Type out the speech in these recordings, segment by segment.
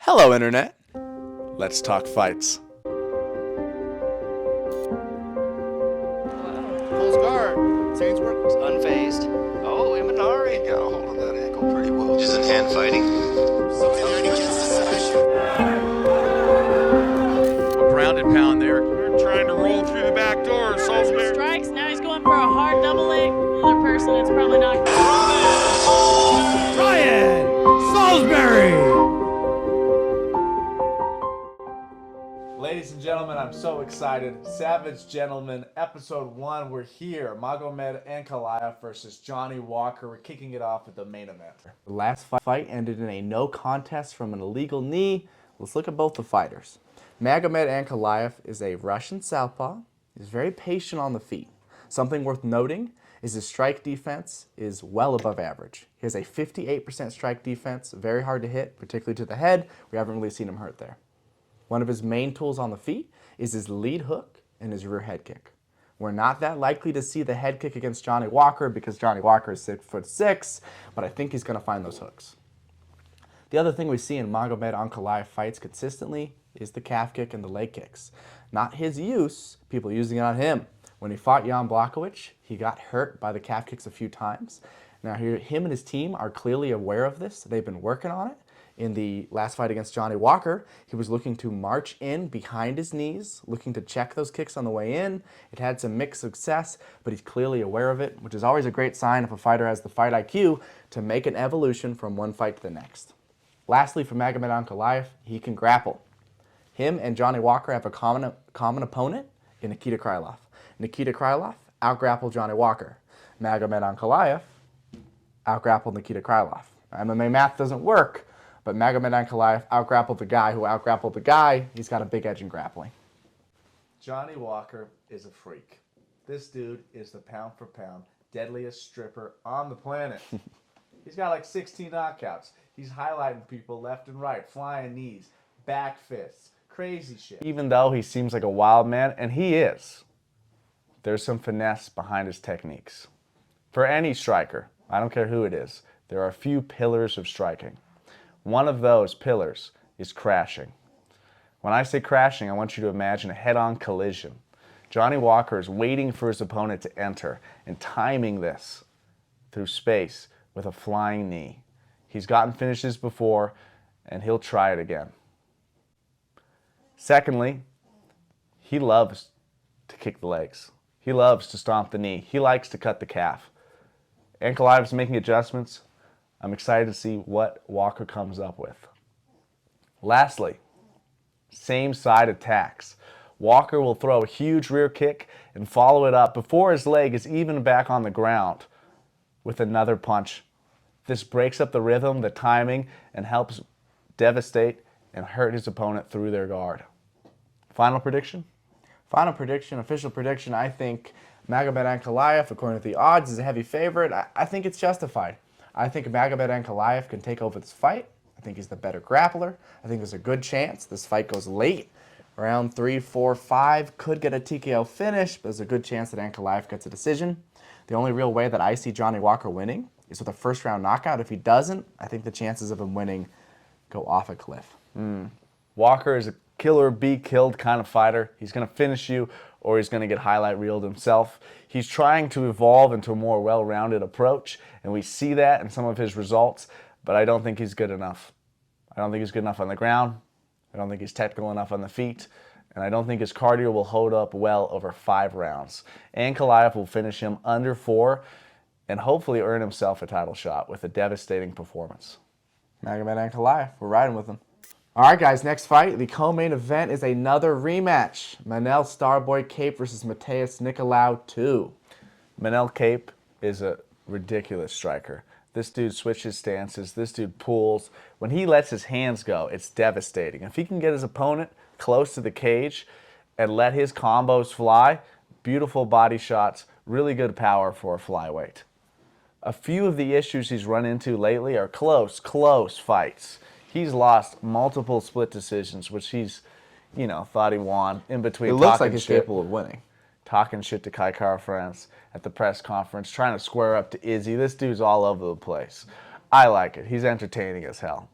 Hello, Internet. Let's talk fights. Pulls guard. Saints work. Unfazed. Oh, Imanari got a hold of that ankle pretty well. Isn't hand fighting? A ground and pound there. We're trying to roll through the back door. Salzberg strikes. Now he's going for a hard double leg. Another person. It's probably not. Ryan Salisbury. Ladies and gentlemen, I'm so excited. Savage Gentlemen, Episode 1. We're here. Magomed Ankalaev versus Johnny Walker. We're kicking it off with the main event. The last fight ended in a no contest from an illegal knee. Let's look at both the fighters. Magomed Ankalaev is a Russian southpaw. He's very patient on the feet. Something worth noting is his strike defense is well above average. He has a 58% strike defense, very hard to hit, particularly to the head. We haven't really seen him hurt there. One of his main tools on the feet is his lead hook and his rear head kick. We're not that likely to see the head kick against Johnny Walker because Johnny Walker is 6'6", but I think he's going to find those hooks. The other thing we see in Magomed Ankalaev fights consistently is the calf kick and the leg kicks. Not his use, people using it on him. When he fought Jan Blachowicz, he got hurt by the calf kicks a few times. Now him and his team are clearly aware of this. They've been working on it. In the last fight against Johnny Walker, he was looking to march in behind his knees, looking to check those kicks on the way in. It had some mixed success, but he's clearly aware of it, which is always a great sign if a fighter has the fight IQ to make an evolution from one fight to the next. Lastly, for Magomed Ankalaev, he can grapple. Him and Johnny Walker have a common opponent in Nikita Krylov. Nikita Krylov out-grappled Johnny Walker. Magomed Ankalaev out-grappled Nikita Krylov. MMA math doesn't work, but Magomed Ankalaev out-grappled the guy who out-grappled the guy. He's got a big edge in grappling. Johnny Walker is a freak. This dude is the pound-for-pound deadliest stripper on the planet. He's got like 16 knockouts. He's highlighting people left and right, flying knees, back fists, crazy shit. Even though he seems like a wild man, and he is, there's some finesse behind his techniques. For any striker, I don't care who it is, there are a few pillars of striking. One of those pillars is crashing. When I say crashing, I want you to imagine a head-on collision. Johnny Walker is waiting for his opponent to enter and timing this through space with a flying knee. He's gotten finishes before, and he'll try it again. Secondly, he loves to kick the legs. He loves to stomp the knee. He likes to cut the calf. Ankalaev is making adjustments. I'm excited to see what Walker comes up with. Lastly, same side attacks. Walker will throw a huge rear kick and follow it up before his leg is even back on the ground with another punch. This breaks up the rhythm, the timing, and helps devastate and hurt his opponent through their guard. Final prediction? Final prediction, official prediction, I think Magomed Ankalaev, according to the odds, is a heavy favorite. I think it's justified. I think Magomed Ankalaev can take over this fight. I think he's the better grappler. I think there's a good chance this fight goes late. Round 3, 4, 5 could get a TKO finish, but there's a good chance that Ankalaev gets a decision. The only real way that I see Johnny Walker winning is with a first-round knockout. If he doesn't, I think the chances of him winning go off a cliff. Walker is a killer, be killed kind of fighter. He's going to finish you or he's going to get highlight reeled himself. He's trying to evolve into a more well-rounded approach, and we see that in some of his results, but I don't think he's good enough. I don't think he's good enough on the ground. I don't think he's technical enough on the feet, and I don't think his cardio will hold up well over 5 rounds. Ankalaev will finish him under 4 and hopefully earn himself a title shot with a devastating performance. Magomed Ankalaev, we're riding with him. All right, guys, next fight, the co-main event is another rematch. Manel Starboy Kape versus Matheus Nicolau 2. Manel Kape is a ridiculous striker. This dude switches stances. This dude pulls. When he lets his hands go, it's devastating. If he can get his opponent close to the cage and let his combos fly, beautiful body shots, really good power for a flyweight. A few of the issues he's run into lately are close fights. He's lost multiple split decisions, which he's, thought he won in between. It looks like he's capable of winning. Talking shit to Kai France at the press conference, trying to square up to Izzy. This dude's all over the place. I like it. He's entertaining as hell.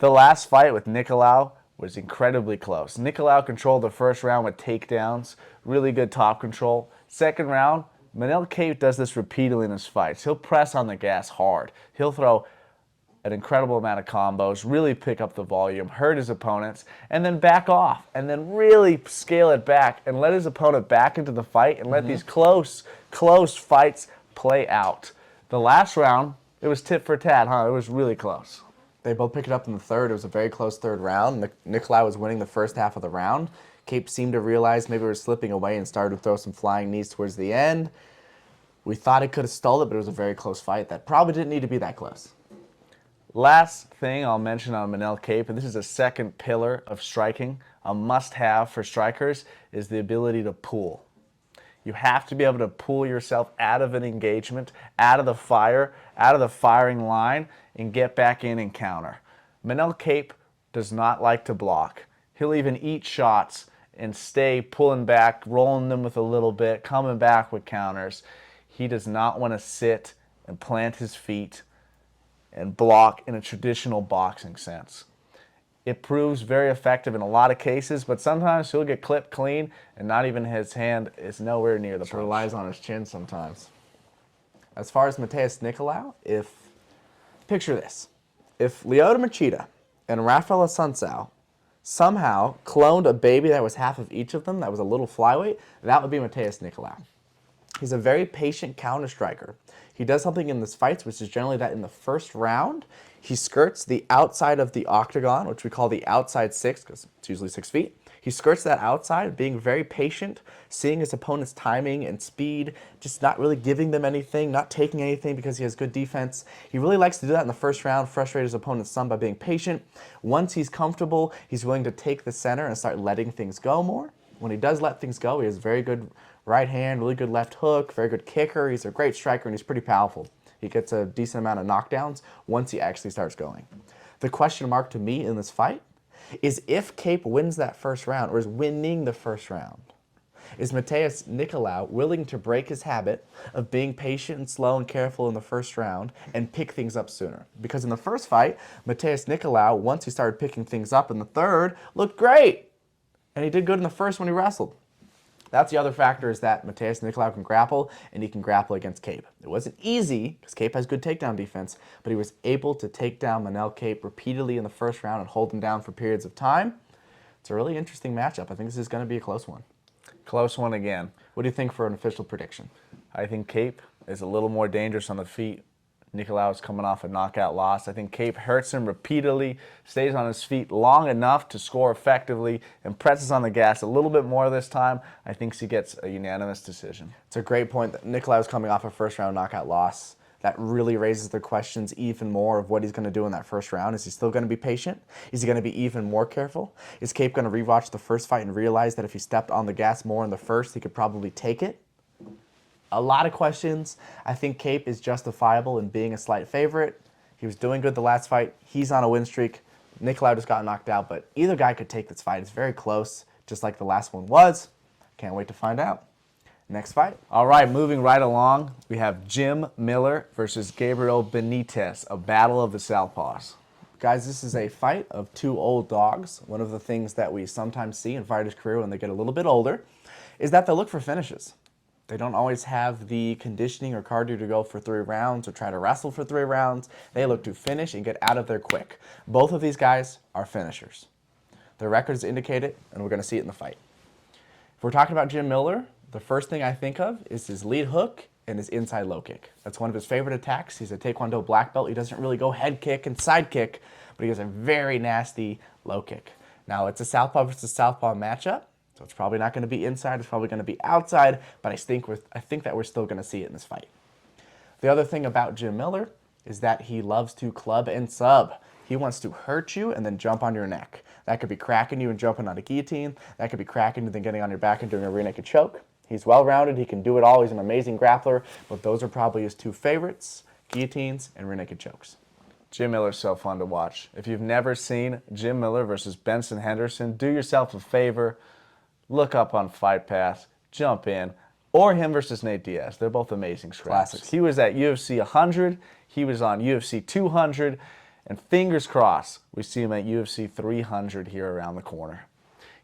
The last fight with Nicolau was incredibly close. Nicolau controlled the first round with takedowns, really good top control. Second round, Manel Kape does this repeatedly in his fights. He'll press on the gas hard. He'll throw an incredible amount of combos, really pick up the volume, hurt his opponents, and then back off, and then really scale it back and let his opponent back into the fight and let these close fights play out. The last round, it was tit for tat, huh? It was really close. They both picked it up in the third. It was a very close third round. Nicolau was winning the first half of the round. Kape seemed to realize maybe we were slipping away and started to throw some flying knees towards the end. We thought it could have stalled it, but it was a very close fight that probably didn't need to be that close. Last thing I'll mention on Manel Kape, and this is a second pillar of striking, a must-have for strikers, is the ability to pull. You have to be able to pull yourself out of an engagement, out of the fire, out of the firing line, and get back in and counter. Manel Kape does not like to block. He'll even eat shots and stay pulling back, rolling them with a little bit, coming back with counters. He does not want to sit and plant his feet and block in a traditional boxing sense. It proves very effective in a lot of cases, but sometimes he'll get clipped clean and not even his hand is nowhere near the punch. Relies on his chin sometimes. As far as Matheus Nicolau, picture this. If Lyoto Machida and Rafael Assunção somehow cloned a baby that was half of each of them, that was a little flyweight, that would be Matheus Nicolau. He's a very patient counter striker. He does something in his fights, which is generally that in the first round, he skirts the outside of the octagon, which we call the outside six, because it's usually 6 feet. He skirts that outside, being very patient, seeing his opponent's timing and speed, just not really giving them anything, not taking anything because he has good defense. He really likes to do that in the first round, frustrate his opponent some by being patient. Once he's comfortable, he's willing to take the center and start letting things go more. When he does let things go, he has very good right hand, really good left hook, very good kicker. He's a great striker, and he's pretty powerful. He gets a decent amount of knockdowns once he actually starts going. The question mark to me in this fight is if Kape wins that first round, or is winning the first round. Is Matheus Nicolau willing to break his habit of being patient and slow and careful in the first round and pick things up sooner? Because in the first fight, Matheus Nicolau, once he started picking things up in the third, looked great. And he did good in the first when he wrestled. That's the other factor, is that Matheus Nicolau can grapple, and he can grapple against Kape. It wasn't easy, because Kape has good takedown defense, but he was able to take down Manel Kape repeatedly in the first round and hold him down for periods of time. It's a really interesting matchup. I think this is going to be a close one. Close one again. What do you think for an official prediction? I think Kape is a little more dangerous on the feet. Nicolau is coming off a knockout loss. I think Kape hurts him repeatedly, stays on his feet long enough to score effectively, and presses on the gas a little bit more this time. I think he gets a unanimous decision. It's a great point that Nicolau is coming off a first-round knockout loss. That really raises the questions even more of what he's going to do in that first round. Is he still going to be patient? Is he going to be even more careful? Is Kape going to rewatch the first fight and realize that if he stepped on the gas more in the first, he could probably take it? A lot of questions. I think Kape is justifiable in being a slight favorite. He was doing good the last fight. He's on a win streak. Nicolau just got knocked out, but either guy could take this fight. It's very close, just like the last one was. Can't wait to find out. Next fight. All right, moving right along, we have Jim Miller versus Gabriel Benitez, a battle of the Southpaws. Guys, this is a fight of two old dogs. One of the things that we sometimes see in fighters' career when they get a little bit older is that they look for finishes. They don't always have the conditioning or cardio to go for 3 rounds or try to wrestle for 3 rounds. They look to finish and get out of there quick. Both of these guys are finishers. Their records indicate it, and we're going to see it in the fight. If we're talking about Jim Miller, the first thing I think of is his lead hook and his inside low kick. That's one of his favorite attacks. He's a Taekwondo black belt. He doesn't really go head kick and side kick, but he has a very nasty low kick. Now, it's a southpaw versus southpaw matchup. So it's probably not going to be inside, it's probably going to be outside, but I think that we're still going to see it in this fight. The other thing about Jim Miller is that he loves to club and sub. He wants to hurt you and then jump on your neck. That could be cracking you and jumping on a guillotine. That could be cracking you and then getting on your back and doing a rear naked choke. He's well-rounded, he can do it all, he's an amazing grappler, but those are probably his 2 favorites, guillotines and rear naked chokes. Jim Miller's so fun to watch. If you've never seen Jim Miller versus Benson Henderson, do yourself a favor. Look up on Fight Pass, jump in, or him versus Nate Diaz. They're both amazing scraps. Classics. He was at UFC 100, he was on UFC 200, And fingers crossed, we see him at UFC 300 here around the corner.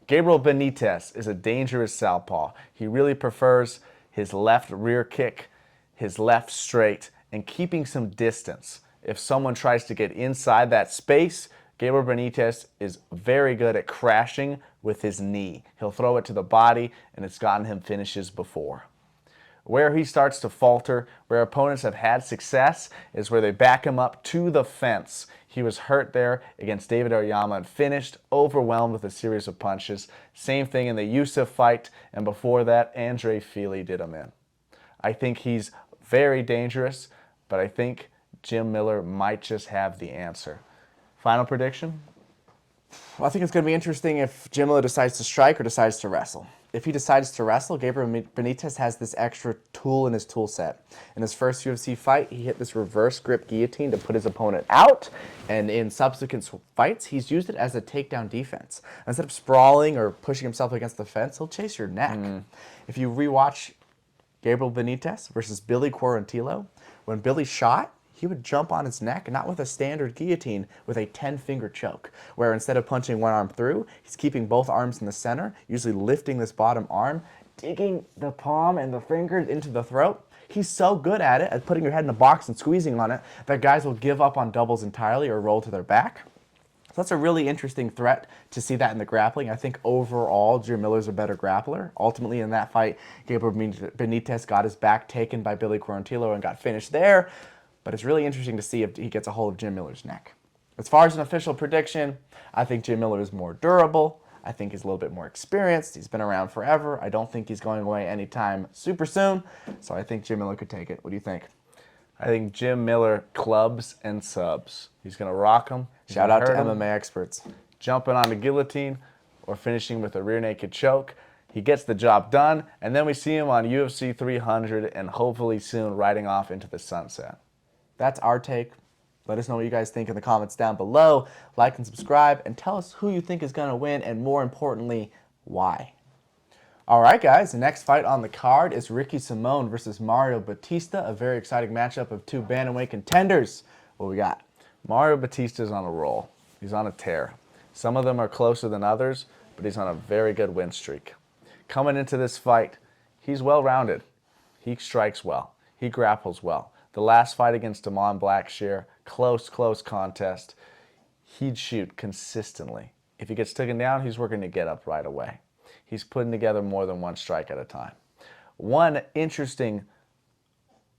Gabriel Benitez is a dangerous southpaw. He really prefers his left rear kick, his left straight, and keeping some distance. If someone tries to get inside that space, Gabriel Benitez is very good at crashing with his knee. He'll throw it to the body, and it's gotten him finishes before. Where he starts to falter, where opponents have had success, is where they back him up to the fence. He was hurt there against David Oyama and finished, overwhelmed with a series of punches. Same thing in the Yusuf fight, and before that, Andrei Fili did him in. I think he's very dangerous, but I think Jim Miller might just have the answer. Final prediction? Well, I think it's going to be interesting if Jim Miller decides to strike or decides to wrestle. If he decides to wrestle, Gabriel Benitez has this extra tool in his tool set. In his first UFC fight, he hit this reverse grip guillotine to put his opponent out, and in subsequent fights, he's used it as a takedown defense. Instead of sprawling or pushing himself against the fence, he'll chase your neck. If you rewatch Gabriel Benitez versus Billy Quarantillo, when Billy shot, he would jump on his neck, not with a standard guillotine, with a 10-finger choke, where instead of punching one arm through, he's keeping both arms in the center, usually lifting this bottom arm, digging the palm and the fingers into the throat. He's so good at it, at putting your head in a box and squeezing on it, that guys will give up on doubles entirely or roll to their back. So that's a really interesting threat to see that in the grappling. I think overall, Jim Miller's a better grappler. Ultimately, in that fight, Gabriel Benitez got his back taken by Billy Quarantillo and got finished there. But it's really interesting to see if he gets a hold of Jim Miller's neck. As far as an official prediction, I think Jim Miller is more durable. I think he's a little bit more experienced. He's been around forever. I don't think he's going away anytime super soon. So I think Jim Miller could take it. What do you think? I think Jim Miller clubs and subs. He's going to rock them. Shout out to MMA experts. Jumping on the guillotine or finishing with a rear naked choke. He gets the job done, and then we see him on UFC 300 and hopefully soon riding off into the sunset. That's our take. Let us know what you guys think in the comments down below. Like and subscribe, and tell us who you think is going to win, and more importantly, why. All right, guys, the next fight on the card is Ricky Simón versus Mario Bautista, a very exciting matchup of two bantamweight contenders. What we got? Mario Bautista's on a roll. He's on a tear. Some of them are closer than others, but he's on a very good win streak. Coming into this fight, he's well-rounded. He strikes well. He grapples well. The last fight against Damon Blackshear, close contest. He'd shoot consistently. If he gets taken down, he's working to get up right away. He's putting together more than one strike at a time. One interesting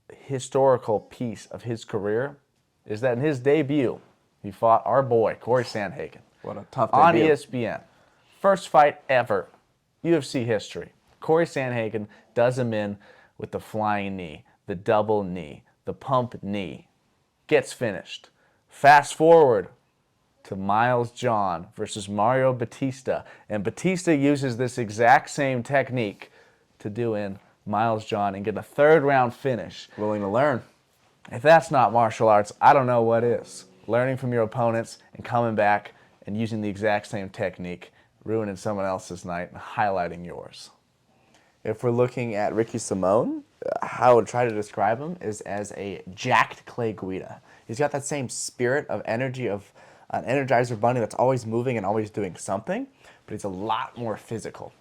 historical piece of his career is that in his debut, he fought our boy, Corey Sandhagen. What a tough on debut. ESPN. First fight ever, UFC history. Corey Sandhagen does him in with the flying knee, the double knee, the pump knee. Gets finished. Fast forward to Miles John versus Mario Bautista. And Bautista uses this exact same technique to do in Miles John and get a third-round finish. Willing to learn. If that's not martial arts, I don't know what is. Learning from your opponents and coming back and using the exact same technique, ruining someone else's night and highlighting yours. If we're looking at Ricky Simón, how I would try to describe him is as a jacked Clay Guida. He's got that same spirit of energy of an Energizer bunny that's always moving and always doing something, but he's a lot more physical.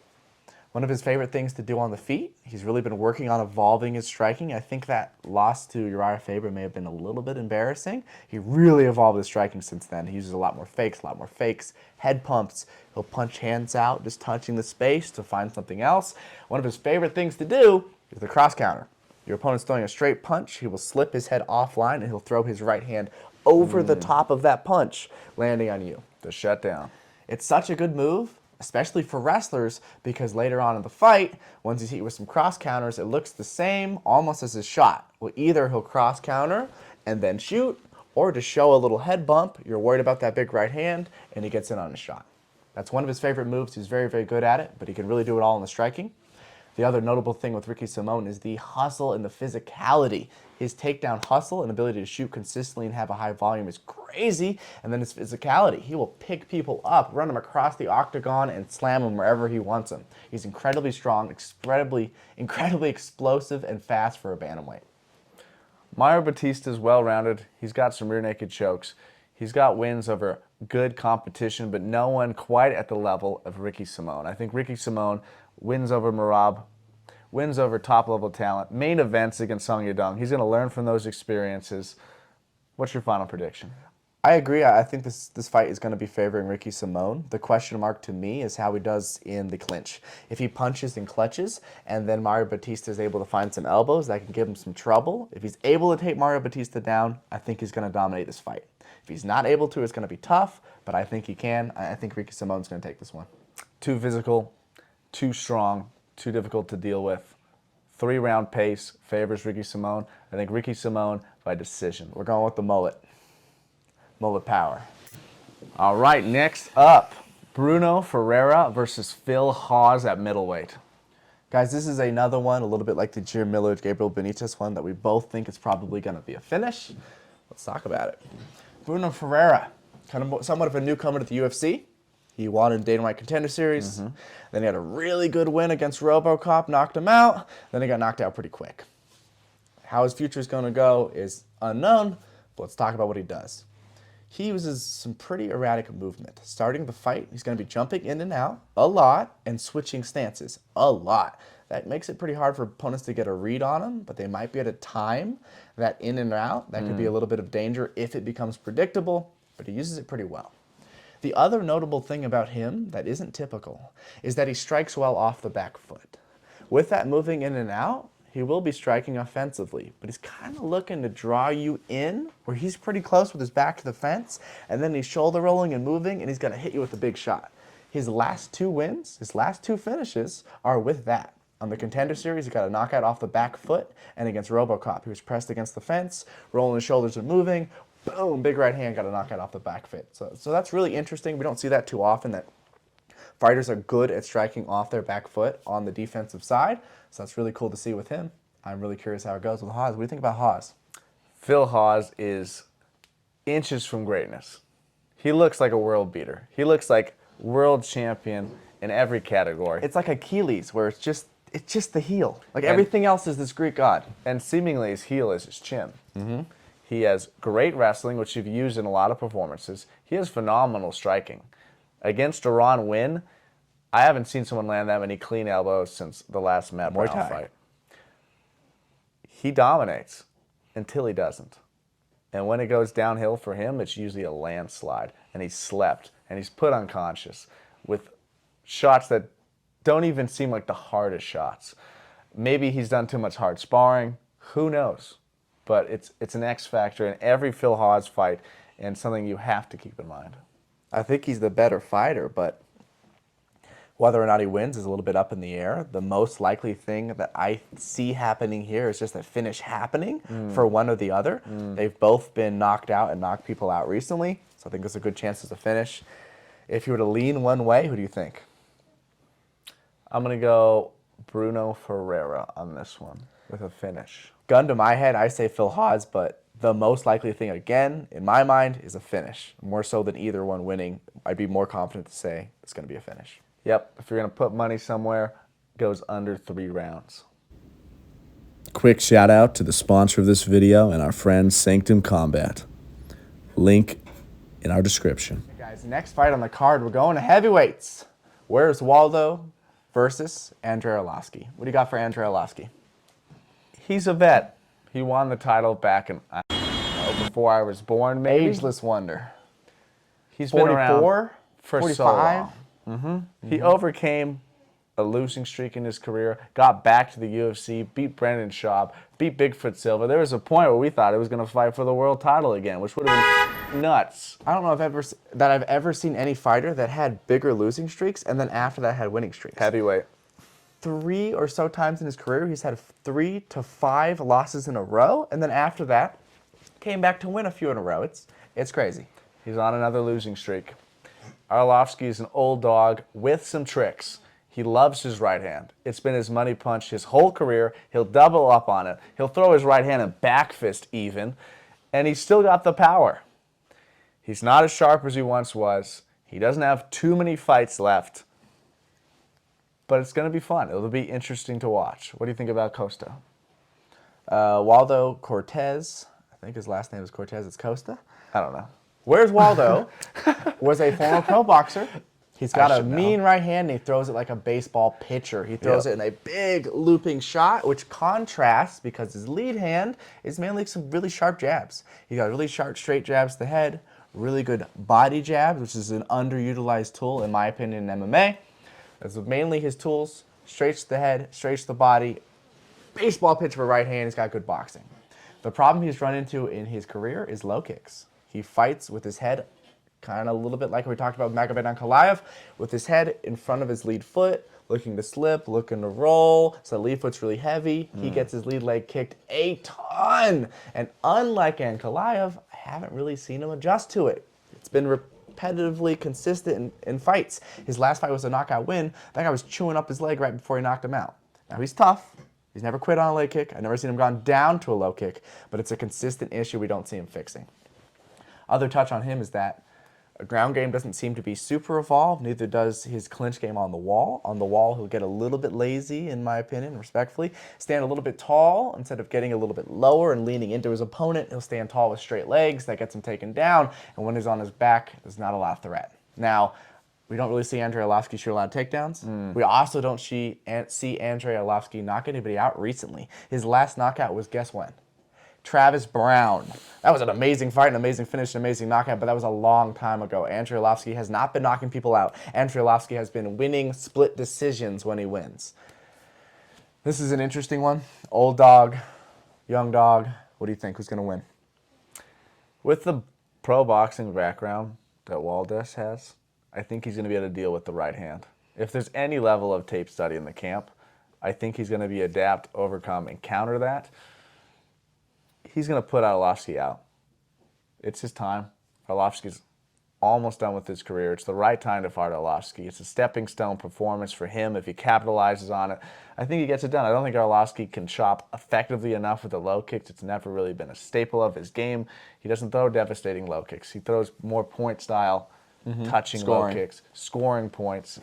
One of his favorite things to do on the feet, he's really been working on evolving his striking. I think that loss to Uriah Faber may have been a little bit embarrassing. He really evolved his striking since then. He uses a lot more fakes, head pumps. He'll punch hands out, just touching the space to find something else. One of his favorite things to do is the cross counter. Your opponent's throwing a straight punch, he will slip his head offline and he'll throw his right hand over the top of that punch, landing on you. The shutdown. It's such a good move, especially for wrestlers, because later on in the fight, once he's hit you with some cross counters, it looks the same almost as his shot. Well, either he'll cross counter and then shoot, or to show a little head bump, you're worried about that big right hand, and he gets in on his shot. That's one of his favorite moves. He's very, very good at it, but he can really do it all in the striking. The other notable thing with Ricky Simón is the hustle and the physicality. His takedown hustle and ability to shoot consistently and have a high volume is crazy. And then his physicality. He will pick people up, run them across the octagon, and slam them wherever he wants them. He's incredibly strong, incredibly explosive, and fast for a bantamweight. Mario Bautista is well-rounded. He's got some rear naked chokes. He's got wins over good competition, but no one quite at the level of Ricky Simón. I think Ricky Simón wins over Merab, wins over top-level talent, main events against Song Yadong. He's going to learn from those experiences. What's your final prediction? I agree. I think this fight is going to be favoring Ricky Simón. The question mark to me is how he does in the clinch. If he punches and clutches, and then Mario Bautista is able to find some elbows, that can give him some trouble. If he's able to take Mario Bautista down, I think he's going to dominate this fight. If he's not able to, it's going to be tough, but I think he can. I think Ricky Simón's going to take this one. Too physical, too strong, too difficult to deal with. 3-round pace favors Ricky Simón. I think Ricky Simón by decision. We're going with the mullet. Mullet power. All right, next up, Bruno Ferrera versus Phil Hawes at middleweight. Guys, this is another one, a little bit like the Jim Miller, Gabriel Benitez one that we both think is probably going to be a finish. Let's talk about it. Bruno Ferrera, kind of somewhat of a newcomer to the UFC. He won in Dana White Contender Series. Then he had a really good win against RoboCop, knocked him out. Then he got knocked out pretty quick. How his future is going to go is unknown, but let's talk about what he does. He uses some pretty erratic movement. Starting the fight, he's going to be jumping in and out a lot and switching stances a lot. That makes it pretty hard for opponents to get a read on him, but they might be at a time that in and out, that could be a little bit of danger if it becomes predictable, but he uses it pretty well. The other notable thing about him that isn't typical is that he strikes well off the back foot. With that moving in and out, he will be striking offensively, but he's kind of looking to draw you in where he's pretty close with his back to the fence, and then he's shoulder rolling and moving, and he's going to hit you with a big shot. His last 2 wins, his last 2 finishes are with that. On the Contender Series, he got a knockout off the back foot, and against RoboCop, he was pressed against the fence, rolling his shoulders and moving, boom, big right hand, got a knockout off the back foot. So that's really interesting. We don't see that too often, that fighters are good at striking off their back foot on the defensive side. So that's really cool to see with him. I'm really curious how it goes with Hawes. What do you think about Hawes? Phil Hawes is inches from greatness. He looks like a world beater. He looks like world champion in every category. It's like Achilles, where it's just the heel. Like everything else is this Greek god. And seemingly his heel is his chin. He has great wrestling, which you've used in a lot of performances. He has phenomenal striking. Against Iran Win, I haven't seen someone land that many clean elbows since the last Matt Brown fight. He dominates until he doesn't. And when it goes downhill for him, it's usually a landslide. And he's slept, and he's put unconscious with shots that don't even seem like the hardest shots. Maybe he's done too much hard sparring. Who knows? But it's an X factor in every Phil Hawes fight and something you have to keep in mind. I think he's the better fighter, but whether or not he wins is a little bit up in the air. The most likely thing that I see happening here is just a finish happening for one or the other. They've both been knocked out and knocked people out recently, so I think there's a good chance it's a finish. If you were to lean one way, who do you think? I'm going to go Bruno Ferrera on this one with a finish. Gun to my head, I say Phil Hawes, but the most likely thing, again, in my mind, is a finish. More so than either one winning. I'd be more confident to say it's going to be a finish. Yep, if you're going to put money somewhere, it goes under 3 rounds. Quick shout out to the sponsor of this video and our friend Sanctum Combat. Link in our description. Hey guys, next fight on the card, we're going to heavyweights. Where's Waldo versus Andrei Arlovski? What do you got for Andrei Arlovski? He's a vet. He won the title back in, I don't know, before I was born, maybe. Ageless wonder. He's been around 44, for 45. so long. He overcame a losing streak in his career, got back to the UFC, beat Brendan Schaub, beat Bigfoot Silva. There was a point where we thought he was going to fight for the world title again, which would have been nuts. I don't know if I've ever seen any fighter that had bigger losing streaks and then after that had winning streaks. Heavyweight. 3 or so times in his career, he's had 3 to 5 losses in a row, and then after that, came back to win a few in a row. It's crazy. He's on another losing streak. Arlovski is an old dog with some tricks. He loves his right hand. It's been his money punch his whole career. He'll double up on it. He'll throw his right hand and back fist even, and he's still got the power. He's not as sharp as he once was. He doesn't have too many fights left. But it's going to be fun. It'll be interesting to watch. What do you think about Costa? Waldo Cortes. I think his last name is Cortes. It's Costa. I don't know. Where's Waldo? Was a former pro boxer. He's got a should know. mean right hand, and he throws it like a baseball pitcher. He throws it in a big looping shot, which contrasts because his lead hand is mainly some really sharp jabs. He got really sharp straight jabs to the head, really good body jabs, which is an underutilized tool in my opinion in MMA. That's mainly his tools: straight to the head, straight to the body. Baseball pitcher for right hand. He's got good boxing. The problem he's run into in his career is low kicks. He fights with his head kind of a little bit like we talked about with Ankalaev, with his head in front of his lead foot, looking to slip, looking to roll. So the lead foot's really heavy. He gets his lead leg kicked a ton. And unlike Ankalaev, I haven't really seen him adjust to it. It's been repetitively consistent in fights. His last fight was a knockout win. That guy was chewing up his leg right before he knocked him out. Now he's tough. He's never quit on a leg kick. I've never seen him gone down to a low kick, but it's a consistent issue we don't see him fixing. Other touch on him is that a ground game doesn't seem to be super evolved, neither does his clinch game on the wall. On the wall, he'll get a little bit lazy, in my opinion, respectfully. Stand a little bit tall instead of getting a little bit lower and leaning into his opponent. He'll stand tall with straight legs. That gets him taken down, and when he's on his back, there's not a lot of threat. Now, we don't really see Andrei Arlovski shoot a lot of takedowns. We also don't see Andrei Arlovski knock anybody out recently. His last knockout was, guess when? Travis Brown. That was an amazing fight, an amazing finish, an amazing knockout, but that was a long time ago. Andrei Arlovski has not been knocking people out. Andrei Arlovski has been winning split decisions when he wins. This is an interesting one. Old dog, young dog. What do you think? Who's going to win? With the pro boxing background that Waldo has, I think he's going to be able to deal with the right hand. If there's any level of tape study in the camp, I think he's going to be adapt, overcome, and counter that. He's going to put Arlovski out. It's his time. Arlovski's almost done with his career. It's the right time to fight Arlovski. It's a stepping stone performance for him if he capitalizes on it. I think he gets it done. I don't think Arlovski can chop effectively enough with the low kicks. It's never really been a staple of his game. He doesn't throw devastating low kicks. He throws more point style, touching Scoring. low kicks, scoring points.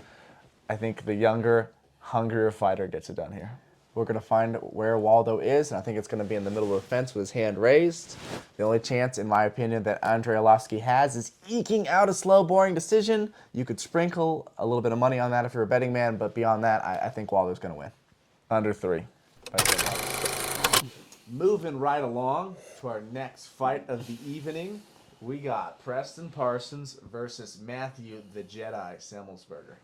I think the younger, hungrier fighter gets it done here. We're going to find where Waldo is, and I think it's going to be in the middle of the fence with his hand raised. The only chance, in my opinion, that Andrei Arlovski has is eking out a slow, boring decision. You could sprinkle a little bit of money on that if you're a betting man, but beyond that, I think Waldo's going to win. Under 3. Moving right along to our next fight of the evening, we got Preston Parsons versus Matthew the Jedi Semelsberger.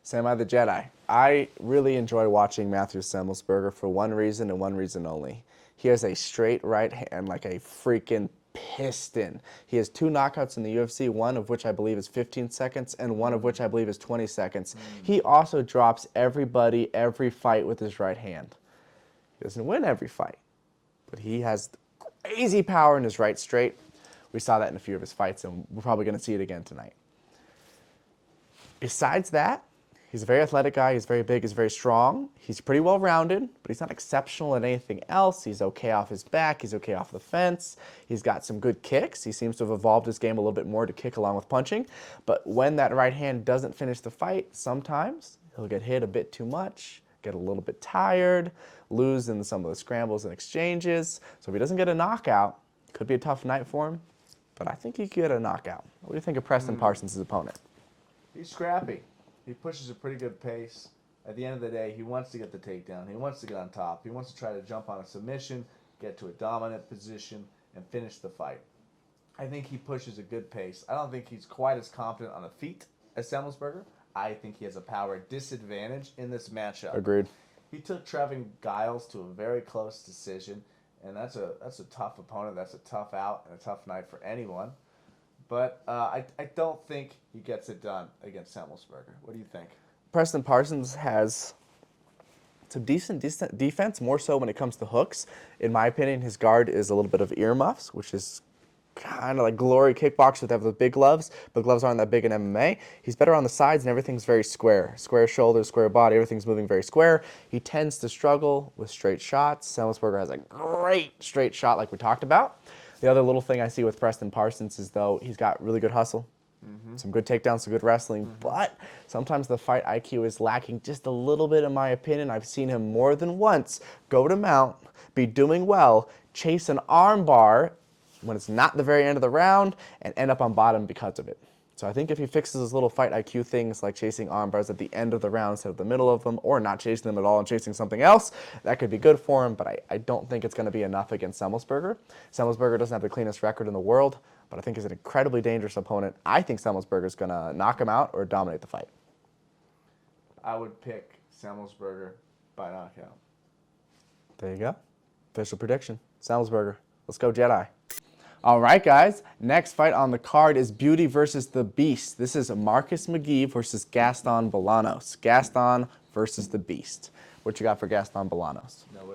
Semi the Jedi. I really enjoy watching Matthew Semelsberger for one reason and one reason only. He has a straight right hand like a freaking piston. He has 2 knockouts in the UFC, one of which I believe is 15 seconds and one of which I believe is 20 seconds. He also drops everybody every fight with his right hand. He doesn't win every fight, but he has crazy power in his right straight. We saw that in a few of his fights, and we're probably going to see it again tonight. Besides that, he's a very athletic guy. He's very big. He's very strong. He's pretty well-rounded, but he's not exceptional at anything else. He's okay off his back. He's okay off the fence. He's got some good kicks. He seems to have evolved his game a little bit more to kick along with punching. But when that right hand doesn't finish the fight, sometimes he'll get hit a bit too much, get a little bit tired, lose in some of the scrambles and exchanges. So if he doesn't get a knockout, it could be a tough night for him. But I think he could get a knockout. What do you think of Preston Parsons' opponent? He's scrappy. He pushes a pretty good pace. At the end of the day, he wants to get the takedown. He wants to get on top. He wants to try to jump on a submission, get to a dominant position, and finish the fight. I think he pushes a good pace. I don't think he's quite as confident on the feet as Semelsberger. I think he has a power disadvantage in this matchup. Agreed. He took Trevin Giles to a very close decision, and that's a tough opponent. That's a tough out and a tough night for anyone. But I don't think he gets it done against Semelsberger. What do you think? Preston Parsons has some decent defense, more so when it comes to hooks. In my opinion, his guard is a little bit of earmuffs, which is kind of like glory kickboxers that have the big gloves, but gloves aren't that big in MMA. He's better on the sides, and everything's very square. Square shoulders, square body, everything's moving very square. He tends to struggle with straight shots. Semelsberger has a great straight shot like we talked about. The other little thing I see with Preston Parsons is, though, he's got really good hustle, some good takedowns, some good wrestling, but sometimes the fight IQ is lacking just a little bit, in my opinion. I've seen him more than once go to mount, be doing well, chase an arm bar, when it's not the very end of the round and end up on bottom because of it. So I think if he fixes his little fight IQ things like chasing arm bars at the end of the round instead of the middle of them, or not chasing them at all and chasing something else, that could be good for him, but I don't think it's going to be enough against Semelsberger. Semelsberger doesn't have the cleanest record in the world, but I think he's an incredibly dangerous opponent. I think Semelsberger is going to knock him out or dominate the fight. I would pick Semelsberger by knockout. There you go. Official prediction. Semelsberger. Let's go Jedi. All right, guys. Next fight on the card is Beauty versus the Beast. This is Marcus McGhee versus Gaston Bolanos. Gaston versus the Beast. What you got for Gaston Bolanos? No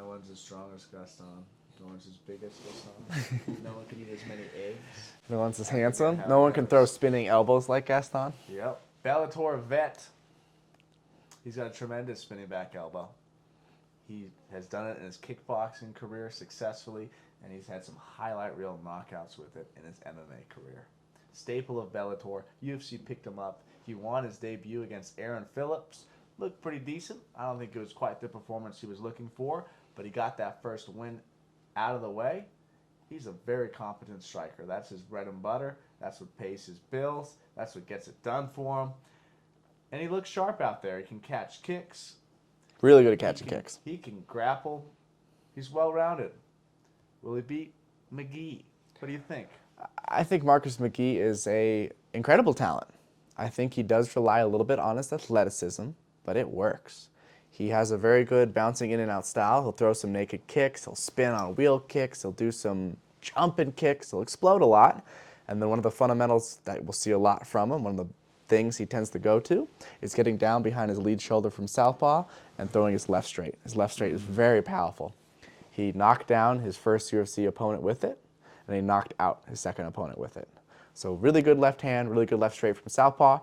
one's as strong as Gaston. No one's as big as Gaston. No one can eat as many eggs. No one's as handsome. No one can throw spinning elbows like Gaston. Yep. Bellator vet. He's got a tremendous spinning back elbow. He has done it in his kickboxing career successfully, and he's had some highlight reel knockouts with it in his MMA career. Staple of Bellator. UFC picked him up. He won his debut against Aaron Phillips. Looked pretty decent. I don't think it was quite the performance he was looking for, but he got that first win out of the way. He's a very competent striker. That's his bread and butter. That's what pays his bills. That's what gets it done for him. And he looks sharp out there. He can catch kicks. Really good at catching kicks. He can grapple. He's well-rounded. Will he beat McGhee? What do you think? I think Marcus McGhee is a incredible talent. I think he does rely a little bit on his athleticism, but it works. He has a very good bouncing in and out style. He'll throw some naked kicks. He'll spin on wheel kicks. He'll do some jumping kicks. He'll explode a lot. And then one of the fundamentals that we'll see a lot from him, one of the things he tends to go to, is getting down behind his lead shoulder from southpaw and throwing his left straight. His left straight is very powerful. He knocked down his first UFC opponent with it, and he knocked out his second opponent with it. So really good left hand, really good left straight from southpaw.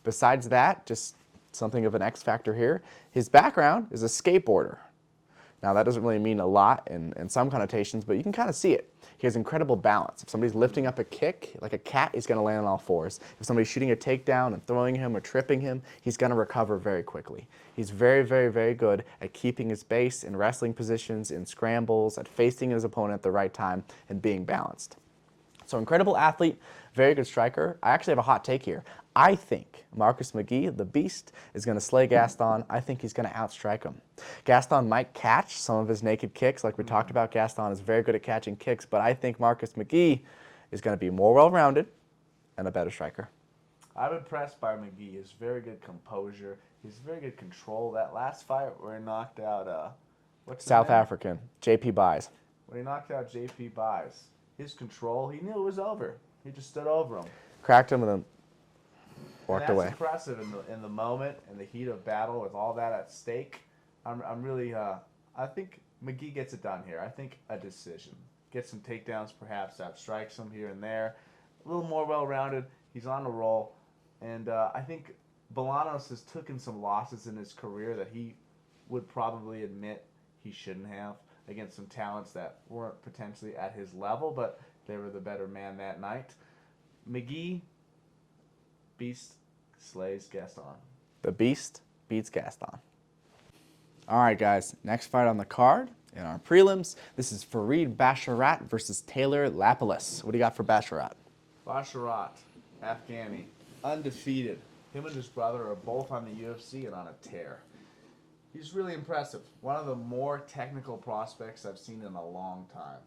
Besides that, just something of an X factor here, his background is a skateboarder. Now that doesn't really mean a lot in some connotations, but you can kind of see it. He has incredible balance. If somebody's lifting up a kick, like a cat, he's going to land on all fours. If somebody's shooting a takedown and throwing him or tripping him, he's going to recover very quickly. He's very, very, very good at keeping his base in wrestling positions, in scrambles, at facing his opponent at the right time, and being balanced. So incredible athlete, very good striker. I actually have a hot take here. I think Marcus McGhee, the Beast, is going to slay Gaston. I think he's going to outstrike him. Gaston might catch some of his naked kicks. Like we talked about, Gaston is very good at catching kicks, but I think Marcus McGhee is going to be more well-rounded and a better striker. I'm impressed by McGhee. His very good composure. His very good control. That last fight where he knocked out, what's his South name? African, JP Buys. When he knocked out JP Buys, his control, he knew it was over. He just stood over him. Cracked him and then walked and that's away. Impressive in the moment, in the heat of battle, with all that at stake. I'm really, I think McGhee gets it done here. I think a decision. Gets some takedowns, perhaps outstrikes him here and there. A little more well-rounded. He's on a roll. And I think Bolanos has taken some losses in his career that he would probably admit he shouldn't have against some talents that weren't potentially at his level, but they were the better man that night. McGhee, Beast slays Gaston. The Beast beats Gaston. All right, guys. Next fight on the card in our prelims. This is Farid Basharat versus Taylor Lapilus. What do you got for Basharat? Basharat, Afghani, undefeated. Him and his brother are both on the UFC and on a tear. He's really impressive. One of the more technical prospects I've seen in a long time.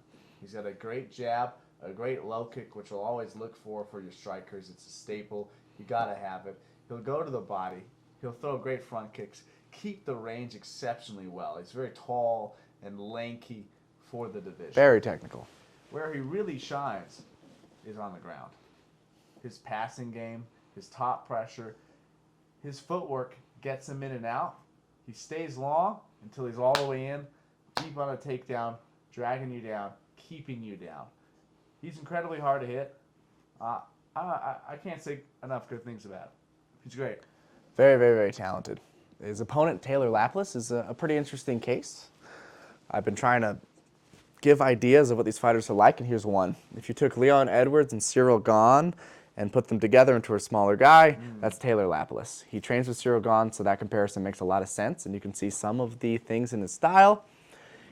He's got a great jab, a great low kick, which we'll always look for your strikers. It's a staple. You got to have it. He'll go to the body. He'll throw great front kicks. Keep the range exceptionally well. He's very tall and lanky for the division. Very technical. Where he really shines is on the ground. His passing game, his top pressure, his footwork gets him in and out. He stays long until he's all the way in, deep on a takedown, dragging you down, keeping you down. He's incredibly hard to hit. I can't say enough good things about him. He's great. Very, very, very talented. His opponent, Taylor Lapilus, is a pretty interesting case. I've been trying to give ideas of what these fighters are like, and here's one. If you took Leon Edwards and Cyril Gahn and put them together into a smaller guy, that's Taylor Lapilus. He trains with Cyril Gahn, so that comparison makes a lot of sense, and you can see some of the things in his style.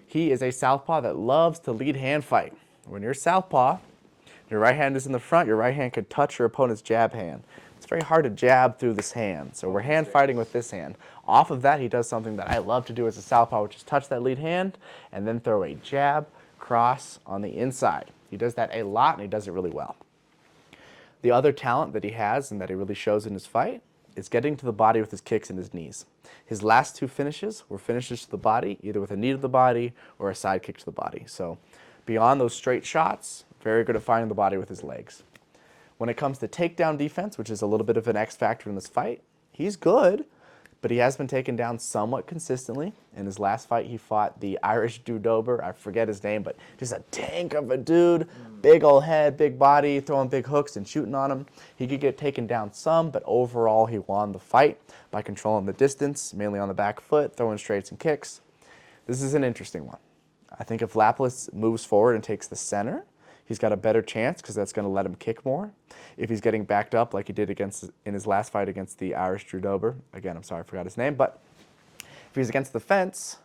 He is a southpaw that loves to lead hand fight. When you're southpaw, your right hand is in the front, your right hand could touch your opponent's jab hand. It's very hard to jab through this hand, so we're hand fighting with this hand. Off of that, he does something that I love to do as a southpaw, which is touch that lead hand and then throw a jab cross on the inside. He does that a lot, and he does it really well. The other talent that he has and that he really shows in his fight is getting to the body with his kicks and his knees. His last 2 finishes were finishes to the body, either with a knee to the body or a side kick to the body. So beyond those straight shots, very good at finding the body with his legs. When it comes to takedown defense, which is a little bit of an X factor in this fight, he's good, but he has been taken down somewhat consistently. In his last fight, he fought the Irish Dudober. I forget his name, but just a tank of a dude. Big old head, big body, throwing big hooks and shooting on him. He could get taken down some, but overall he won the fight by controlling the distance, mainly on the back foot, throwing straights and kicks. This is an interesting one. I think if Lapilus moves forward and takes the center, he's got a better chance because that's going to let him kick more. If he's getting backed up like he did in his last fight against the Irish Dudober, again, I'm sorry, I forgot his name, but if he's against the fence,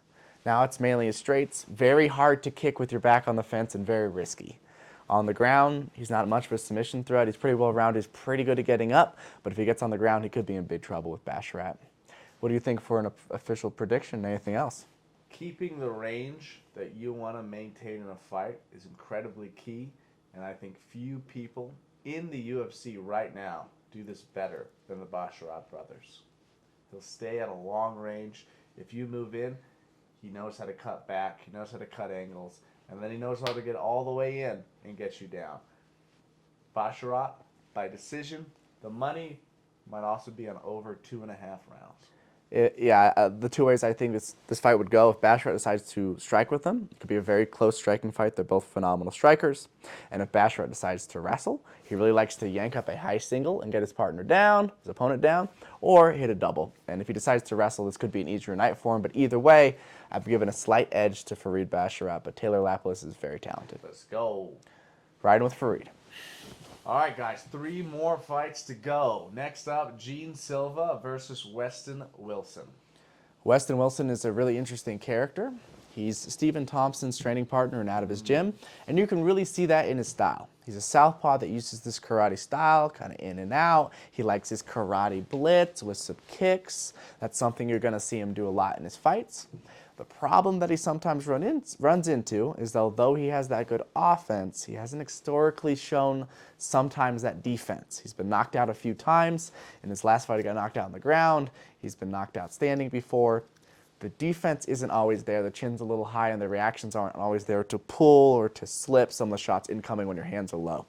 now it's mainly his straights. Very hard to kick with your back on the fence and very risky. On the ground, he's not much of a submission threat. He's pretty well rounded. He's pretty good at getting up, but if he gets on the ground, he could be in big trouble with Basharat. What do you think for an official prediction? Anything else? Keeping the range that you want to maintain in a fight is incredibly key, and I think few people in the UFC right now do this better than the Basharat brothers. He'll stay at a long range. If you move in, he knows how to cut back, he knows how to cut angles, and then he knows how to get all the way in and get you down. Basharat, by decision, the money might also be on over 2.5 rounds. The 2 ways I think this fight would go, if Basharat decides to strike with him, it could be a very close striking fight. They're both phenomenal strikers. And if Basharat decides to wrestle, he really likes to yank up a high single and get his partner down, his opponent down, or hit a double. And if he decides to wrestle, this could be an easier night for him. But either way, I've given a slight edge to Farid Basharat, but Taylor Lapilus is very talented. Let's go. Riding with Farid. All right, guys, 3 more fights to go. Next up, Gene Silva versus Weston Wilson. Weston Wilson is a really interesting character. He's Stephen Thompson's training partner and out of his gym, and you can really see that in his style. He's a southpaw that uses this karate style, kind of in and out. He likes his karate blitz with some kicks. That's something you're going to see him do a lot in his fights. The problem that he sometimes runs into is although he has that good offense, he hasn't historically shown sometimes that defense. He's been knocked out a few times. In his last fight, he got knocked out on the ground. He's been knocked out standing before. The defense isn't always there. The chin's a little high, and the reactions aren't always there to pull or to slip some of the shots incoming when your hands are low.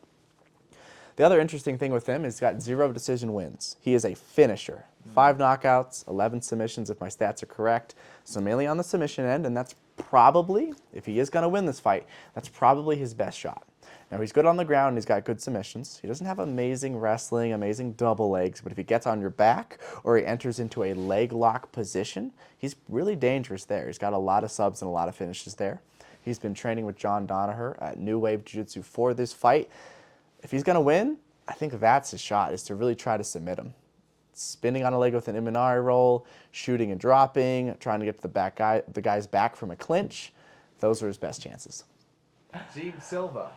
The other interesting thing with him is he's got 0 decision wins. He is a finisher. 5 knockouts, 11 submissions if my stats are correct. So mainly on the submission end, and that's probably, if he is going to win this fight, that's probably his best shot. Now he's good on the ground and he's got good submissions. He doesn't have amazing wrestling, amazing double legs, but if he gets on your back or he enters into a leg lock position, he's really dangerous there. He's got a lot of subs and a lot of finishes there. He's been training with John Danaher at New Wave Jiu-Jitsu for this fight. If he's going to win, I think that's his shot, is to really try to submit him. Spinning on a leg with an Imanari roll, shooting and dropping, trying to get to the guy's back from a clinch. Those are his best chances. Gene Silva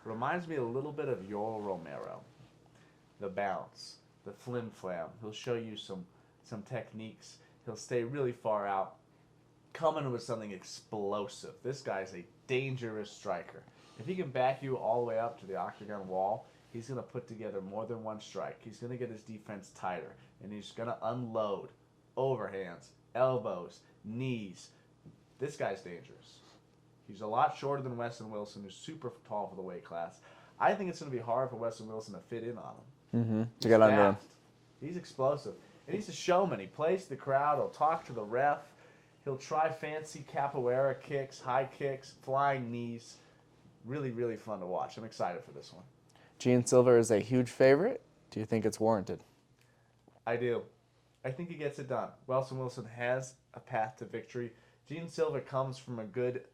reminds me a little bit of Yoel Romero. The bounce, the flim-flam. He'll show you some techniques. He'll stay really far out, coming with something explosive. This guy's a dangerous striker. If he can back you all the way up to the octagon wall, he's going to put together more than one strike. He's going to get his defense tighter, and he's going to unload overhands, elbows, knees. This guy's dangerous. He's a lot shorter than Weston Wilson, who's super tall for the weight class. I think it's going to be hard for Weston Wilson to fit in on him. To get under him. He's explosive. And he's a showman. He plays to the crowd. He'll talk to the ref. He'll try fancy capoeira kicks, high kicks, flying knees. Really, really fun to watch. I'm excited for this one. Gene Silva is a huge favorite. Do you think it's warranted? I do. I think he gets it done. Weston Wilson has a path to victory. Gene Silva comes from a good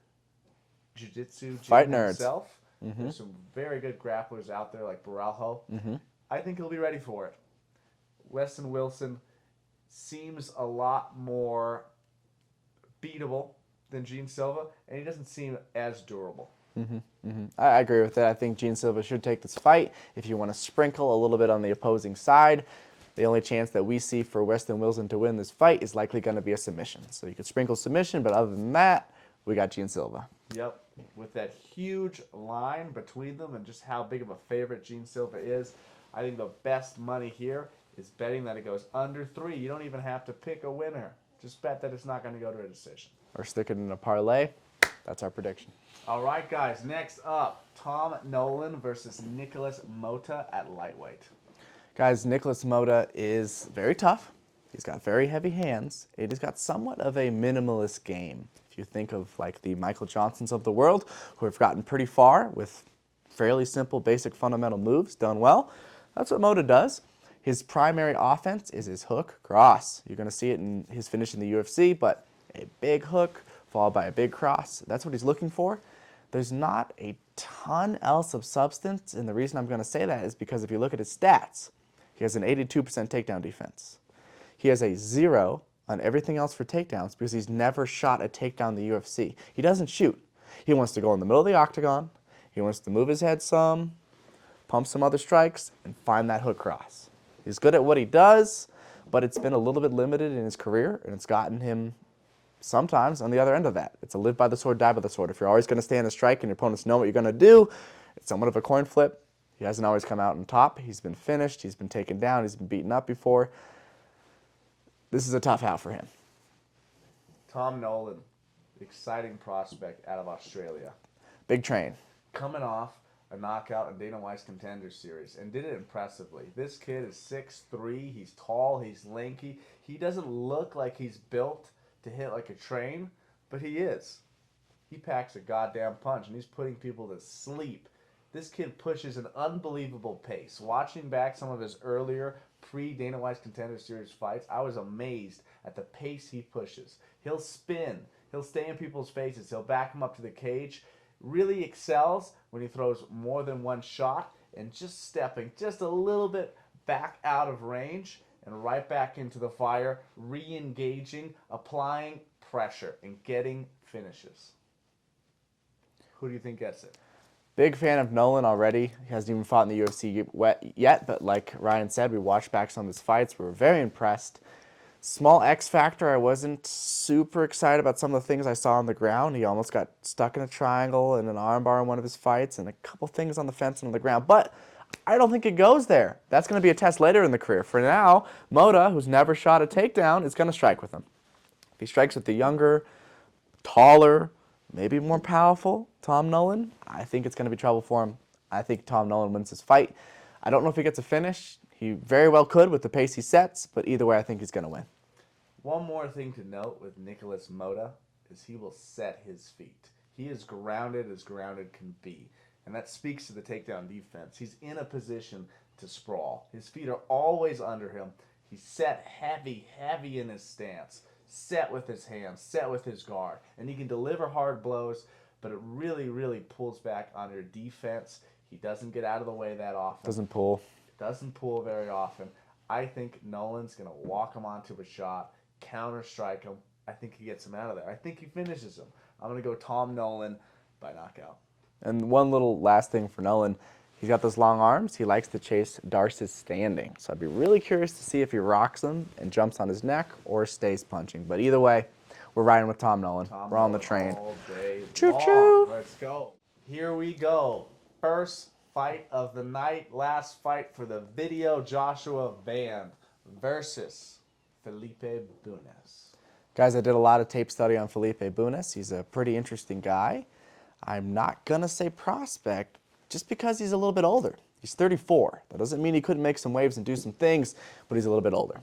jiu-jitsu Fight gym nerds. himself. There's some very good grapplers out there like Baralho. I think he'll be ready for it. Weston Wilson seems a lot more beatable than Gene Silva, and he doesn't seem as durable. I agree with that. I think Gene Silva should take this fight. If you want to sprinkle a little bit on the opposing side, the only chance that we see for Weston Wilson to win this fight is likely going to be a submission. So you could sprinkle submission, but other than that, we got Gene Silva. Yep, with that huge line between them and just how big of a favorite Gene Silva is, I think the best money here is betting that it goes under 3. You don't even have to pick a winner. Just bet that it's not going to go to a decision. Or stick it in a parlay. That's our prediction. All right, guys, next up, Tom Nolan versus Nicolas Mota at lightweight. Guys, Nicolas Mota is very tough. He's got very heavy hands. He's got somewhat of a minimalist game. If you think of like the Michael Johnsons of the world, who have gotten pretty far with fairly simple, basic, fundamental moves done well, that's what Mota does. His primary offense is his hook cross. You're going to see it in his finish in the UFC, but a big hook followed by a big cross. That's what he's looking for. There's not a ton else of substance, and the reason I'm going to say that is because if you look at his stats, he has an 82% takedown defense. He has a 0 on everything else for takedowns because he's never shot a takedown in the UFC. He doesn't shoot. He wants to go in the middle of the octagon. He wants to move his head some, pump some other strikes, and find that hook cross. He's good at what he does, but it's been a little bit limited in his career, and it's gotten him sometimes on the other end of that. It's a live by the sword, die by the sword. If you're always going to stand and strike and your opponents know what you're going to do, it's somewhat of a coin flip. He hasn't always come out on top. He's been finished. He's been taken down. He's been beaten up before. This is a tough out for him. Tom Nolan, exciting prospect out of Australia. Big train. Coming off a knockout in Dana White's Contender Series and did it impressively. This kid is 6'3". He's tall. He's lanky. He doesn't look like he's built to hit like a train, but he is. He packs a goddamn punch, and he's putting people to sleep. This kid pushes an unbelievable pace. Watching back some of his earlier pre-Dana White's Contender Series fights, I was amazed at the pace he pushes. He'll spin. He'll stay in people's faces. He'll back them up to the cage. Really excels when he throws more than one shot and just stepping just a little bit back out of range and right back into the fire, re-engaging, applying pressure, and getting finishes. Who do you think gets it? Big fan of Nolan already. He hasn't even fought in the UFC yet, but like Ryan said, we watched back some of his fights. We were very impressed. Small X factor, I wasn't super excited about some of the things I saw on the ground. He almost got stuck in a triangle and an armbar in one of his fights and a couple things on the fence and on the ground. But I don't think it goes there. That's going to be a test later in the career. For now, Mota, who's never shot a takedown, is going to strike with him. If he strikes with the younger, taller, maybe more powerful Tom Nolan, I think it's going to be trouble for him. I think Tom Nolan wins this fight. I don't know if he gets a finish. He very well could with the pace he sets, but either way, I think he's going to win. One more thing to note with Nicolas Mota is he will set his feet. He is grounded as grounded can be, and that speaks to the takedown defense. He's in a position to sprawl. His feet are always under him. He's set heavy in his stance, set with his hands, set with his guard, and he can deliver hard blows, but it really pulls back on your defense. He doesn't get out of the way that often. Doesn't pull very often. I think Nolan's going to walk him onto a shot, counter-strike him. I think he gets him out of there. I think he finishes him. I'm going to go Tom Nolan by knockout. And one little last thing for Nolan, he's got those long arms. He likes to chase Darce's standing. So I'd be really curious to see if he rocks him and jumps on his neck or stays punching. But either way, we're riding with Tom Nolan. We're on the train. All day Choo-choo. long. Let's go. Here we go. First fight of the night. Last fight for the video. Joshua Van versus Felipe Bunes. Guys, I did a lot of tape study on Felipe Bunes. He's a pretty interesting guy. I'm not going to say prospect just because he's a little bit older. He's 34. That doesn't mean he couldn't make some waves and do some things, but he's a little bit older.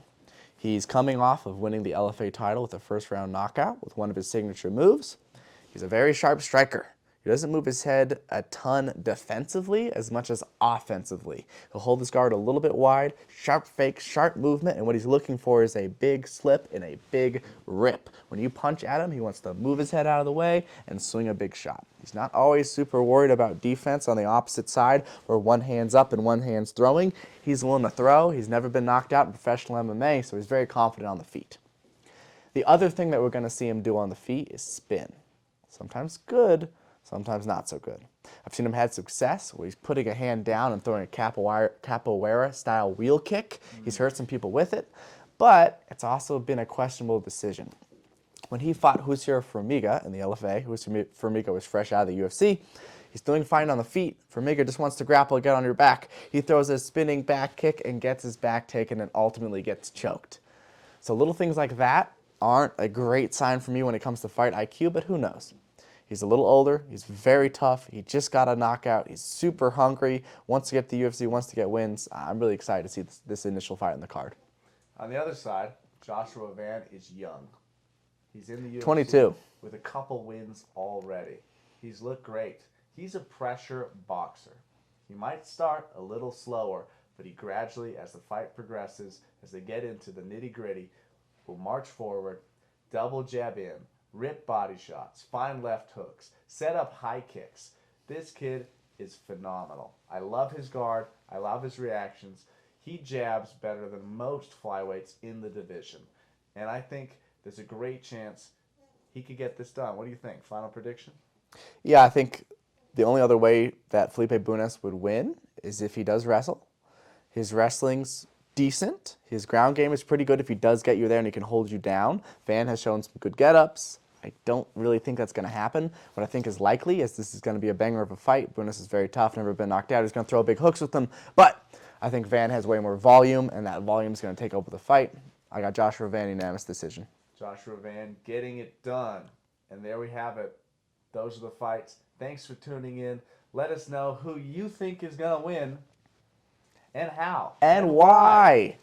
He's coming off of winning the LFA title with a first-round knockout with one of his signature moves. He's a very sharp striker. He doesn't move his head a ton defensively as much as offensively. He'll hold his guard a little bit wide, sharp fake, sharp movement, and what he's looking for is a big slip and a big rip. When you punch at him, he wants to move his head out of the way and swing a big shot. He's not always super worried about defense on the opposite side where one hand's up and one hand's throwing. He's willing to throw. He's never been knocked out in professional MMA, so he's very confident on the feet. The other thing that we're going to see him do on the feet is spin. Sometimes good, sometimes not so good. I've seen him had success where he's putting a hand down and throwing a capoeira-style wheel kick. He's hurt some people with it, but it's also been a questionable decision. When he fought Husier Formiga in the LFA, Husier Formiga was fresh out of the UFC. He's doing fine on the feet. Formiga just wants to grapple and get on your back. He throws a spinning back kick and gets his back taken and ultimately gets choked. So little things like that aren't a great sign for me when it comes to fight IQ, but who knows? He's a little older. He's very tough. He just got a knockout. He's super hungry, wants to get to the UFC, wants to get wins. I'm really excited to see this initial fight in the card. On the other side, Joshua Van is young. He's in the UFC 22. with a couple wins already. He's looked great. He's a pressure boxer. He might start a little slower, but he gradually, as the fight progresses, as they get into the nitty-gritty, will march forward, double jab in, rip body shots, find left hooks, set up high kicks. This kid is phenomenal. I love his guard. I love his reactions. He jabs better than most flyweights in the division. And I think there's a great chance he could get this done. What do you think? Final prediction? Yeah, I think the only other way that Felipe Bunes would win is if he does wrestle. His wrestling's decent. His ground game is pretty good if he does get you there and he can hold you down. Van has shown some good get-ups. I don't really think that's going to happen. What I think is likely is this is going to be a banger of a fight. Bunes is very tough, never been knocked out. He's going to throw big hooks with them. But I think Van has way more volume, and that volume is going to take over the fight. I got Joshua Van unanimous decision. Joshua Van getting it done. And there we have it. Those are the fights. Thanks for tuning in. Let us know who you think is going to win and how. And why.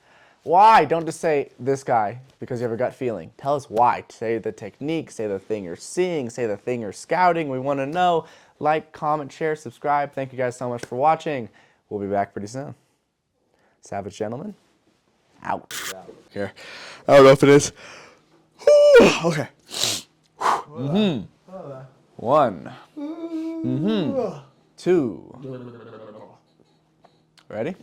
Why? Don't just say this guy because you have a gut feeling. Tell us why. Say the technique, say the thing you're seeing, say the thing you're scouting. We want to know. Like, comment, share, subscribe. Thank you guys so much for watching. We'll be back pretty soon. Savage Gentlemen, out. Yeah. Here. I don't know if it is. Okay. One. Two. Ready?